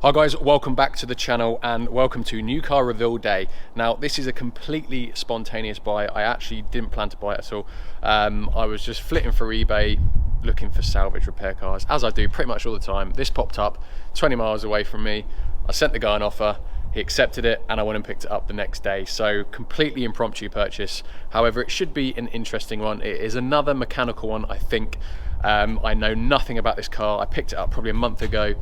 Hi guys, welcome back to the channel and welcome to new car reveal day. Now this is a completely spontaneous buy. I actually didn't plan to buy it at all. I was just flitting through eBay looking for salvage repair cars, as I do pretty much all the time. This popped up 20 miles away from me. I sent the guy an offer, he accepted it, and I went and picked it up the next day. So completely impromptu purchase. However, it should be an interesting one. It is another mechanical one, I think. I know nothing about this car. I picked it up probably a month ago.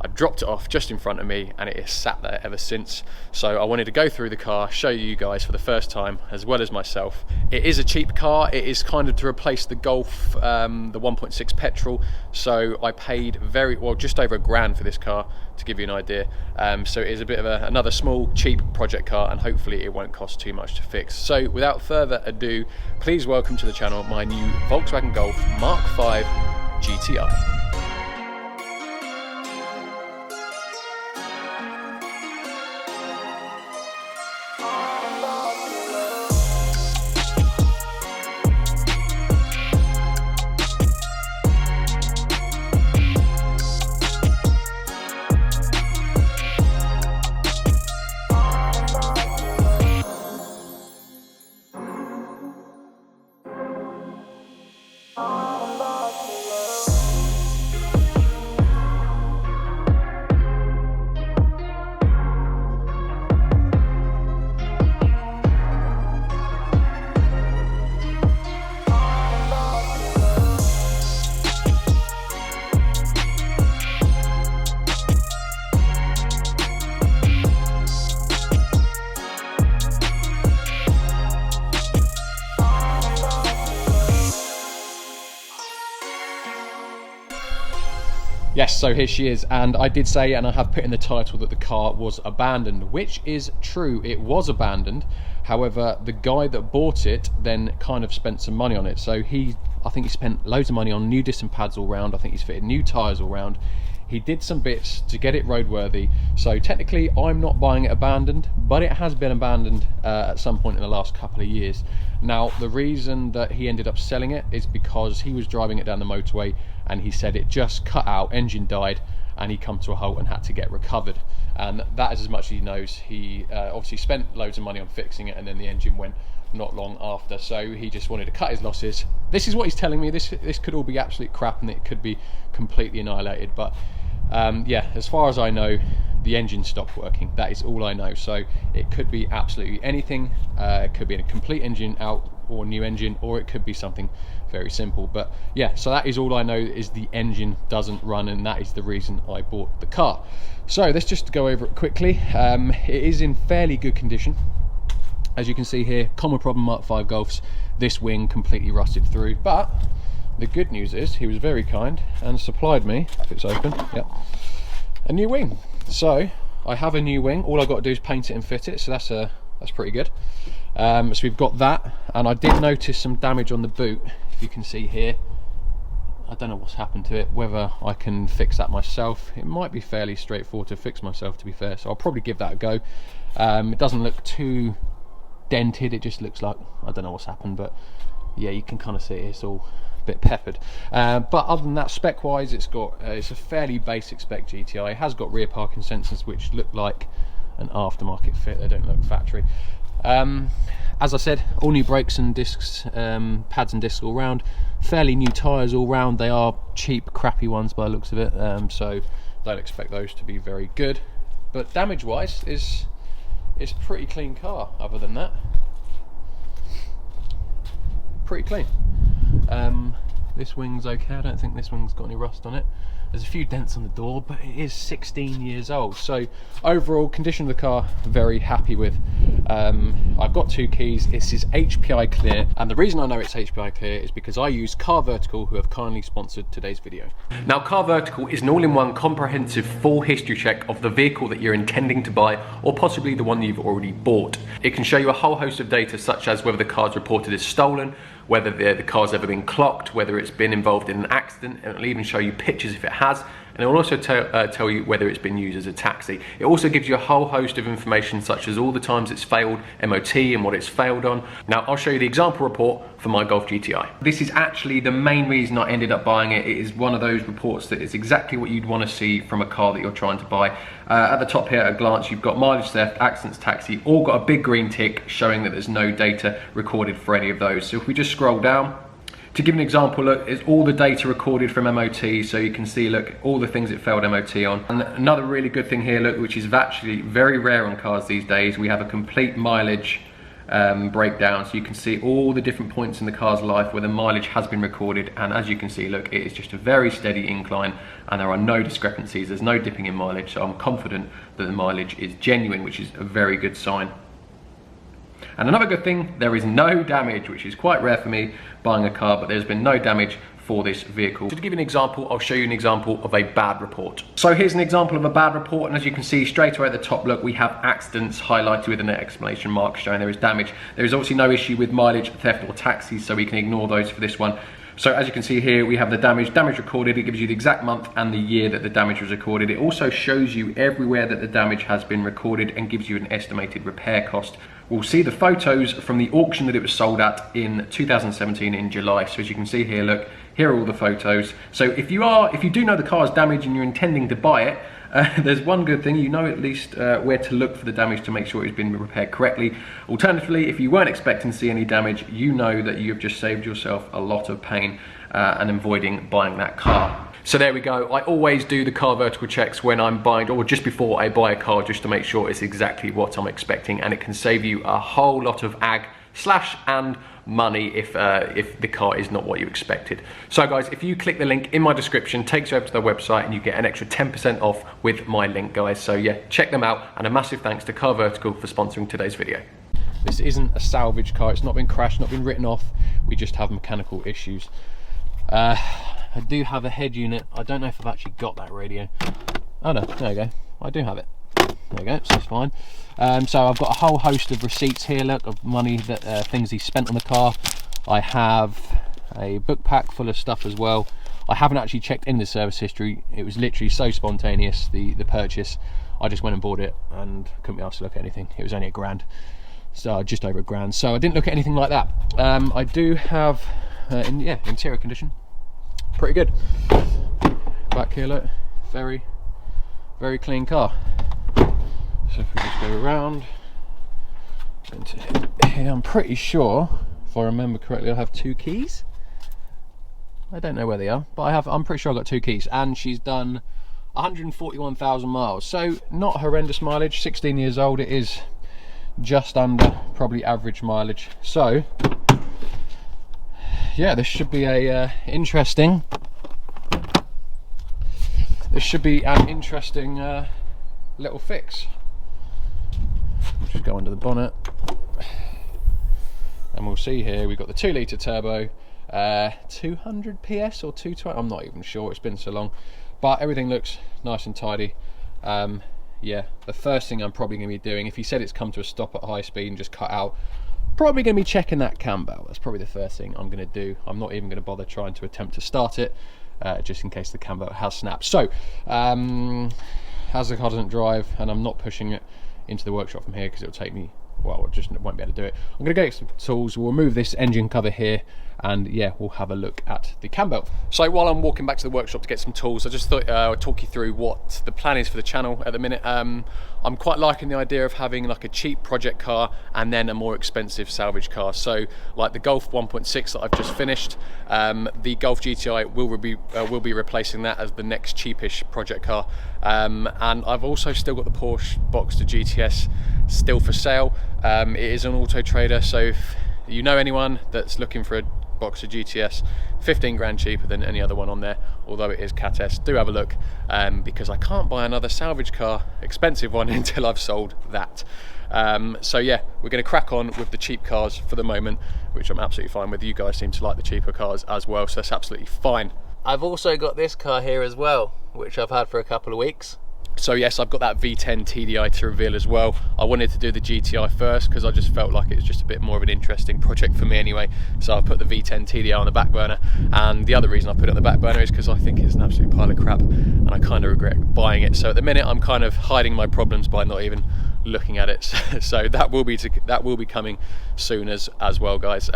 I dropped it off just in front of me and it has sat there ever since. So I wanted to go through the car, show you guys for the first time, as well as myself. It is a cheap car. It is kind of to replace the Golf, the 1.6 petrol. So I paid just over £1,000 for this car, to give you an idea. So it is a bit of another small, cheap project car, and hopefully it won't cost too much to fix. So without further ado, please welcome to the channel my new Volkswagen Golf Mk5 Gti. Yes, so here she is, and I did say, and I have put in the title, that the car was abandoned, which is true. It was abandoned. However, the guy that bought it then kind of spent some money on it. So I think he spent loads of money on new disc and pads all round. I think he's fitted new tyres all round. He did some bits to get it roadworthy. So technically I'm not buying it abandoned, but it has been abandoned at some point in the last couple of years. Now the reason that he ended up selling it is because he was driving it down the motorway and he said it just cut out, engine died, and he come to a halt and had to get recovered. And that is as much as he knows. He obviously spent loads of money on fixing it, and then the engine went not long after, so he just wanted to cut his losses. This is what he's telling me. This could all be absolute crap and it could be completely annihilated, but yeah, as far as I know, the engine stopped working. That is all I know. So it could be absolutely anything. It could be a complete engine out or a new engine, or it could be something very simple. But yeah, so that is all I know, is the engine doesn't run, and that is the reason I bought the car. So let's just go over it quickly. It is in fairly good condition. As you can see here, common problem Mk5 Golfs, this wing completely rusted through, but the good news is he was very kind and supplied me, if it's open, yep, a new wing. So I have a new wing. All I've got to do is paint it and fit it, so that's pretty good. So we've got that, and I did notice some damage on the boot, if you can see here. I don't know what's happened to it, whether I can fix that myself. It might be fairly straightforward to fix myself, to be fair, so I'll probably give that a go. It doesn't look too dented, it just looks like, I don't know what's happened, but yeah, you can kind of see it's all a bit peppered. But other than that, spec wise, it's a fairly basic spec GTI. It has got rear parking sensors which look like an aftermarket fit, they don't look factory. As I said, all new brakes and discs, pads and discs all round, fairly new tyres all round. They are cheap, crappy ones by the looks of it, so don't expect those to be very good. But damage wise, it's a pretty clean car. Other than that, pretty clean. This wing's okay. I don't think this wing's got any rust on it. There's a few dents on the door, but it is 16 years old. So overall condition of the car, very happy with. I've got two keys. This is HPI clear, and the reason I know it's HPI clear is because I use CarVertical, who have kindly sponsored today's video. Now, CarVertical is an all-in-one comprehensive full history check of the vehicle that you're intending to buy, or possibly the one you've already bought. It can show you a whole host of data, such as whether the car's reported as stolen, whether the car's ever been clocked, whether it's been involved in an accident, and it'll even show you pictures if it has, and and it will also tell you whether it's been used as a taxi. It also gives you a whole host of information, such as all the times it's failed MOT and what it's failed on. Now I'll show you the example report for my Golf GTI. This is actually the main reason I ended up buying it. It is one of those reports that is exactly what you'd want to see from a car that you're trying to buy. At the top here at a glance, you've got mileage, theft, accidents, taxi, all got a big green tick showing that there's no data recorded for any of those. So if we just scroll down, to give an example, look, it's all the data recorded from MOT, so you can see, look, all the things it failed MOT on. And another really good thing here, look, which is actually very rare on cars these days, we have a complete mileage breakdown, so you can see all the different points in the car's life where the mileage has been recorded, and as you can see, look, it is just a very steady incline and there are no discrepancies, there's no dipping in mileage, so I'm confident that the mileage is genuine, which is a very good sign. And another good thing, there is no damage, which is quite rare for me buying a car, but there's been no damage for this vehicle. So to give you an example, I'll show you an example of a bad report. So here's an example of a bad report, and as you can see straight away at the top, look, we have accidents highlighted with an exclamation mark showing there is damage. There is obviously no issue with mileage, theft or taxis, so we can ignore those for this one. So as you can see here, we have the damage recorded. It gives you the exact month and the year that the damage was recorded. It also shows you everywhere that the damage has been recorded and gives you an estimated repair cost. We'll see the photos from the auction that it was sold at in 2017 in July. So as you can see here, look, here are all the photos. So if you do know the car is damaged and you're intending to buy it, there's one good thing, you know at least where to look for the damage to make sure it's been repaired correctly. Alternatively, if you weren't expecting to see any damage, you know that you've just saved yourself a lot of pain and avoiding buying that car. So there we go. I always do the CarVertical checks when I'm buying, or just before I buy a car, just to make sure it's exactly what I'm expecting, and it can save you a whole lot of and money if the car is not what you expected. So guys, if you click the link in my description, takes you over to their website and you get an extra 10% off with my link, guys. So yeah, check them out, and a massive thanks to CarVertical for sponsoring today's video. This isn't a salvage car, it's not been crashed, not been written off, we just have mechanical issues. I do have a head unit. I don't know if I've actually got that radio. Oh no, there you go. I do have it. There you go, so it's fine. So I've got a whole host of receipts here, look, of money that things he spent on the car. I have a book pack full of stuff as well. I haven't actually checked in the service history. It was literally so spontaneous, the purchase. I just went and bought it and couldn't be asked to look at anything. It was only £1,000, so just over £1,000. So I didn't look at anything like that. I do have, interior condition. Pretty good. Back here, look, very clean car. So if we just go around into here, I'm pretty sure, if I remember correctly, I have 2 keys. I don't know where they are, but I'm pretty sure I got 2 keys, and she's done 141,000 miles. So not horrendous mileage. 16 years old, it is just under probably average mileage. So yeah, this should be a interesting. This should be an interesting little fix. We'll just go under the bonnet, and we'll see here we've got the 2-litre turbo, 200 PS or 220. I'm not even sure. It's been so long, but everything looks nice and tidy. Yeah, the first thing I'm probably going to be doing, if he said it's come to a stop at high speed and just cut out, probably going to be checking that cam belt. That's probably the first thing I'm going to do. I'm not even going to bother trying to attempt to start it, just in case the cam belt has snapped. So as the car doesn't drive and I'm not pushing it into the workshop from here because it'll take me, well, I just won't be able to do it, I'm going to get some tools. We'll remove this engine cover here, and yeah, we'll have a look at the cam belt. So while I'm walking back to the workshop to get some tools, I just thought I'd talk you through what the plan is for the channel at the minute. I'm quite liking the idea of having like a cheap project car and then a more expensive salvage car. So like the Golf 1.6 that I've just finished, the Golf GTI will be replacing that as the next cheapish project car. And I've also still got the Porsche Boxster GTS still for sale. It is an Auto Trader, so if you know anyone that's looking for a Boxster GTS, 15 grand cheaper than any other one on there, although it is Cat S, do have a look, because I can't buy another salvage car, expensive one, until I've sold that. So yeah, we're going to crack on with the cheap cars for the moment, which I'm absolutely fine with. You guys seem to like the cheaper cars as well, so that's absolutely fine. I've also got this car here as well, which I've had for a couple of weeks. So yes, I've got that V10 TDI to reveal as well. I wanted to do the GTI first because I just felt like it was just a bit more of an interesting project for me anyway. So I've put the V10 TDI on the back burner, and the other reason I put it on the back burner is because I think it's an absolute pile of crap and I kind of regret buying it. So at the minute I'm kind of hiding my problems by not even looking at it. So that will be coming soon as well, guys.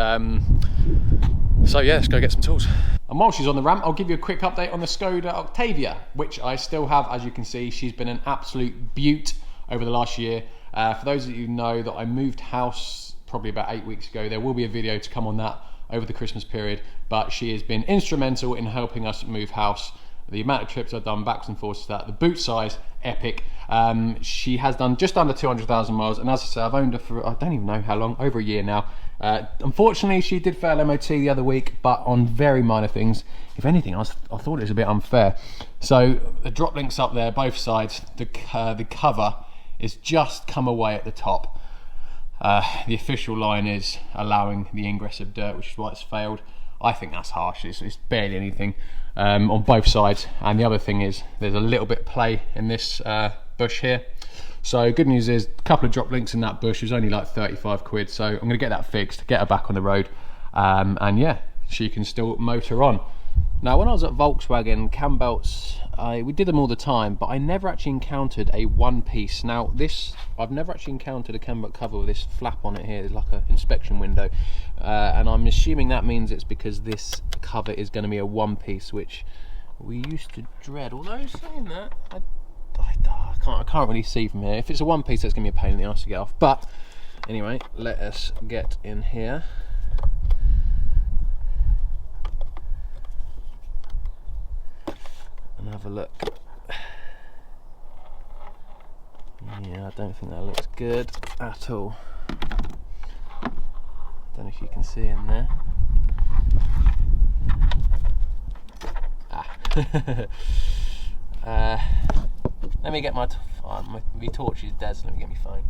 So yeah, let's go get some tools. And while she's on the ramp, I'll give you a quick update on the Skoda Octavia, which I still have. As you can see, she's been an absolute beaut over the last year. For those of you who know that I moved house probably about 8 weeks ago, there will be a video to come on that over the Christmas period, but she has been instrumental in helping us move house. The amount of trips I've done backwards and forwards to that, the boot size, epic. She has done just under 200,000 miles, and as I say, I've owned her for, I don't even know how long, over a year now. Unfortunately, she did fail MOT the other week, but on very minor things. If anything, I thought it was a bit unfair. So the drop links up there, both sides. The cover is just come away at the top. The official line is allowing the ingress of dirt, which is why it's failed. I think that's harsh. It's barely anything on both sides. And the other thing is there's a little bit of play in this bush here. So good news is a couple of drop links in that bush was only like 35 quid. So I'm going to get that fixed, get her back on the road, and yeah, she can still motor on. Now, when I was at Volkswagen, cam belts, we did them all the time, but I never actually encountered a one piece. Now I've never actually encountered a cam belt cover with this flap on it here. There's like an inspection window, and I'm assuming that means it's because this cover is going to be a one piece, which we used to dread. Although saying that, I can't really see from here. If it's a one piece, that's going to be a pain in the arse to get off. But anyway, let us get in here. And have a look. Yeah, I don't think that looks good at all. Don't know if you can see in there. Let me get my torch is dead, so let me get my phone.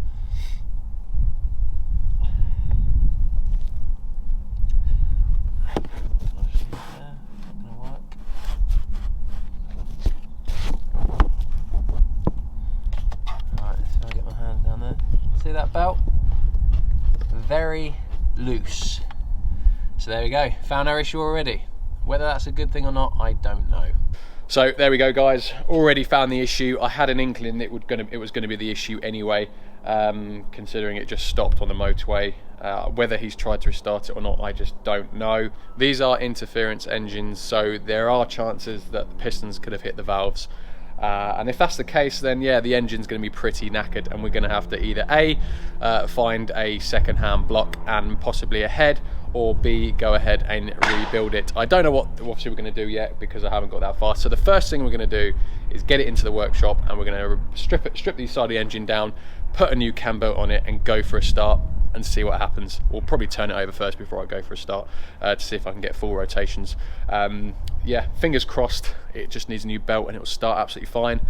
See that belt? Very loose. So there we go, found our issue already. Whether that's a good thing or not, I don't know. So there we go, guys, already found the issue. I had an inkling it was gonna be the issue anyway, considering it just stopped on the motorway. Whether he's tried to restart it or not, I just don't know. These are interference engines, so there are chances that the pistons could have hit the valves. And if that's the case, then yeah, the engine's going to be pretty knackered, and we're going to have to either A, find a second-hand block and possibly a head, or B, go ahead and rebuild it. I don't know what obviously we're going to do yet because I haven't got that far. So the first thing we're going to do is get it into the workshop, and we're going to strip the side of the engine down, put a new cam bolt on it, and go for a start and see what happens. We'll probably turn it over first before I go for a start to see if I can get full rotations. Yeah, fingers crossed it just needs a new belt and it will start absolutely fine.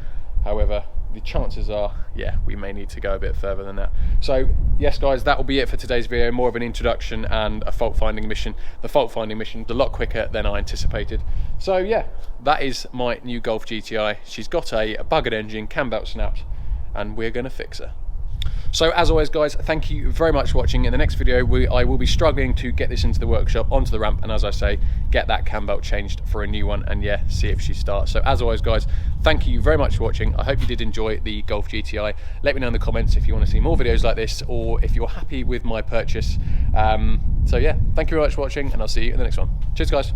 However, the chances are, yeah, we may need to go a bit further than that. So yes, guys, that will be it for today's video. More of an introduction and a fault finding mission. The fault finding mission is a lot quicker than I anticipated. So yeah, that is my new Golf GTI. She's got a buggered engine, cam belt snapped, and we're going to fix her. So as always, guys, thank you very much for watching. In the next video, I will be struggling to get this into the workshop, onto the ramp, and as I say, get that cam belt changed for a new one, and yeah, see if she starts. So as always, guys, thank you very much for watching. I hope you did enjoy the Golf GTI. Let me know in the comments if you want to see more videos like this, or if you're happy with my purchase. So yeah, thank you very much for watching, and I'll see you in the next one. Cheers, guys.